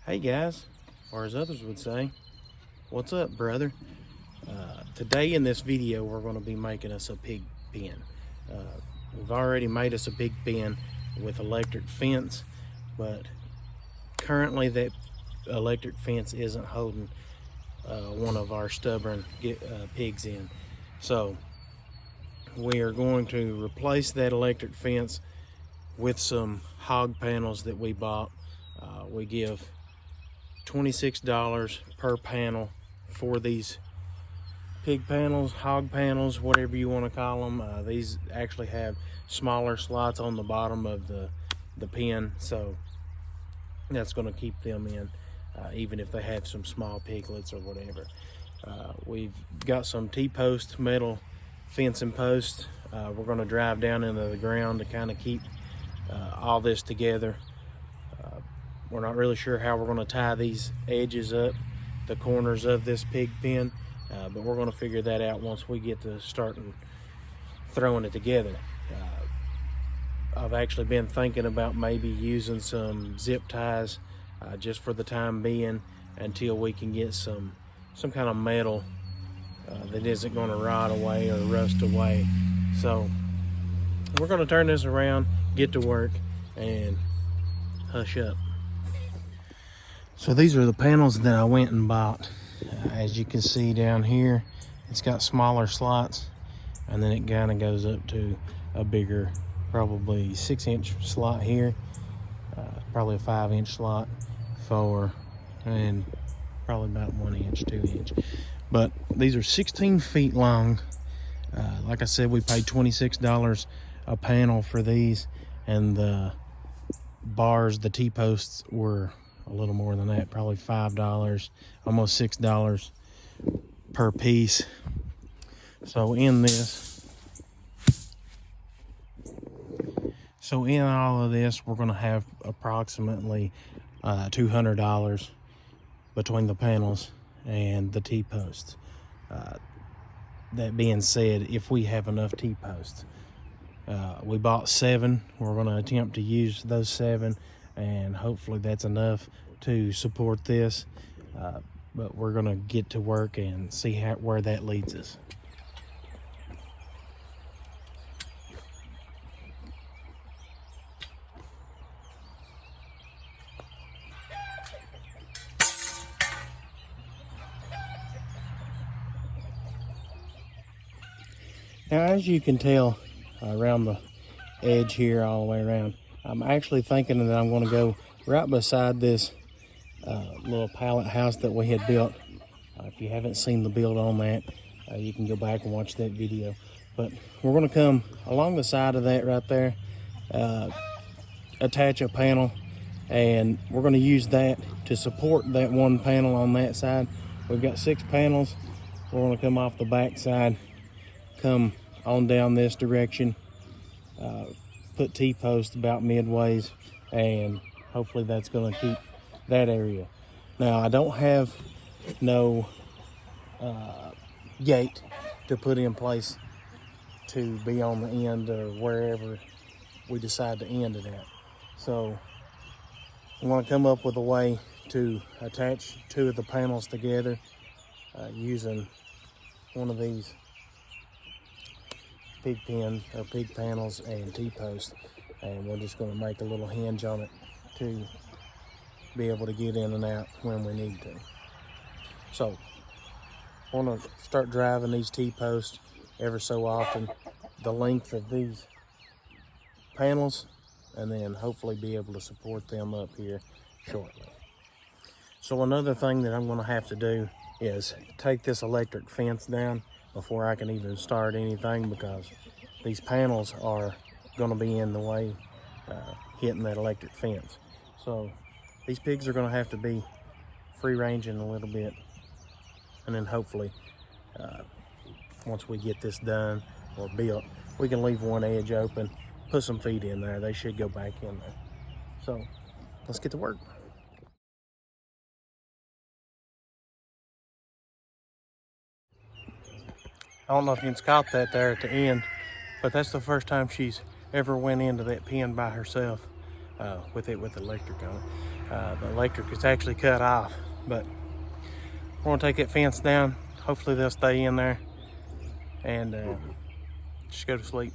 Hey guys, or as others would say, what's up, brother? Today in this video, we're going to be making us a pig pen. We've already made us a pig pen with electric fence, but currently that electric fence isn't holding one of our stubborn pigs in. So we are going to replace that electric fence with some hog panels that we bought. We give $26 per panel for these pig panels, hog panels, whatever you want to call them. These actually have smaller slots on the bottom of the pen, so that's going to keep them in, even if they have some small piglets or whatever. We've got some T-post metal fencing posts. We're going to drive down into the ground to kind of keep all this together. We're not really sure how we're going to tie these edges up, the corners of this pig pen, but we're going to figure that out once we get to starting throwing it together. I've actually been thinking about maybe using some zip ties just for the time being until we can get some kind of metal that isn't going to rot away or rust away. So we're going to turn this around, get to work, and hush up. So these are the panels that I went and bought. As you can see down here, it's got smaller slots, and then it kind of goes up to a bigger, probably 6-inch slot here, probably a 5-inch slot, and probably about 1-inch, 2-inch. But these are 16 feet long. Like I said, we paid $26 a panel for these, and the bars, the T-posts, were a little more than that, probably $5, almost $6 per piece. So in all of this, we're going to have approximately $200 between the panels and the T-posts. That being said, if we have enough T-posts, we bought 7. We're going to attempt to use those 7, and hopefully that's enough to support this. But we're going to get to work and see where that leads us. Now, as you can tell around the edge here all the way around, I'm actually thinking that I'm going to go right beside this little pallet house that we had built. If you haven't seen the build on that, you can go back and watch that video. But we're going to come along the side of that right there, attach a panel, and we're going to use that to support that one panel on that side. We've got 6 panels. We're going to come off the back side, come on down this direction, put T-post about midways, and hopefully that's going to keep that area. Now, I don't have no gate to put in place to be on the end or wherever we decide to end it at. So I'm going to come up with a way to attach 2 of the panels together using one of these pig pen or pig panels and T-posts, and we're just going to make a little hinge on it to be able to get in and out when we need to. So I want to start driving these T-posts ever so often the length of these panels, and then hopefully be able to support them up here shortly. So another thing that I'm going to have to do is take this electric fence down before I can even start anything, because these panels are going to be in the way hitting that electric fence. So these pigs are going to have to be free ranging a little bit, and then hopefully once we get this done or built, we can leave one edge open, put some feet in there. They should go back in there. So let's get to work. I don't know if you can caught that there at the end, but that's the first time she's ever went into that pen by herself with electric on it. The electric is actually cut off, but we're gonna take that fence down. Hopefully they'll stay in there and just go to sleep.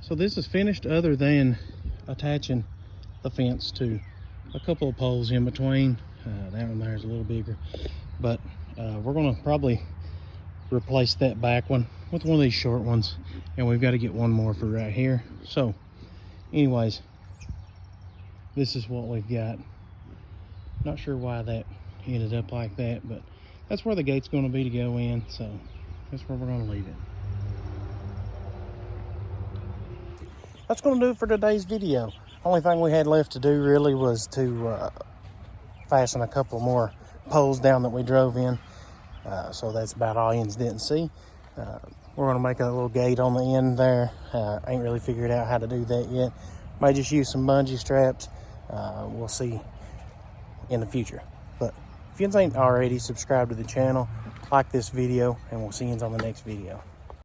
So this is finished other than attaching the fence to a couple of poles in between. That one there is a little bigger, but we're gonna probably replace that back one with one of these short ones, and we've got to get one more for right here. So anyways, this is what we've got. Not sure why that ended up like that, but that's where the gate's going to be to go in, so that's where we're going to leave it. That's going to do it for today's video. Only thing we had left to do really was to fasten a couple more poles down that we drove in. So that's about all you didn't see. We're going to make a little gate on the end there. Ain't really figured out how to do that yet. Might just use some bungee straps. We'll see in the future. But if you ain't already, subscribe to the channel, like this video, and we'll see you on the next video.